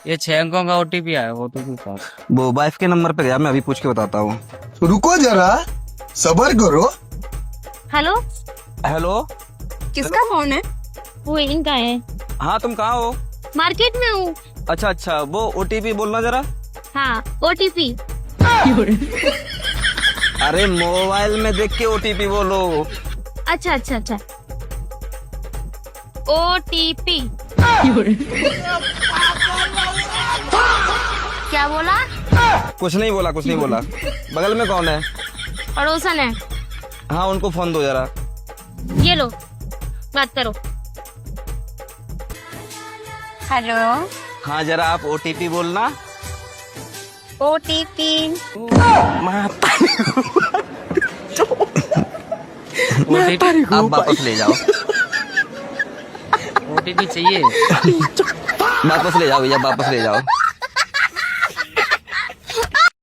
ये 6 अंकों का ओटीपी आया, ओटीपी का। वो वाइफ के नंबर पे गया, मैं अभी पूछ के बताता हूँ। रुको जरा, सबर करो। Hello, hello. किसका फोन है? वो इनका है। हाँ तुम कहाँ हो? मार्केट में हूँ। अच्छा अच्छा, वो ओटीपी बोलना जरा। हाँ, ओटीपी। अरे मोबाइल में देख के ओटीपी बोलो। अच्छा अच्छा अच्छा, ओटीपी। क्या बोला? कुछ नहीं बोला, कुछ नहीं बोला। बगल में कौन है? पड़ोसन है। हाँ उनको फोन दो जरा। ये लो, बात करो। हेलो, हाँ जरा आप ओटीपी बोलना। ओटीपी। ओटीपी, आप वापस ले जाओ। ओटीपी चाहिए। वापस ले जाओ भैया, वापस ले जाओ।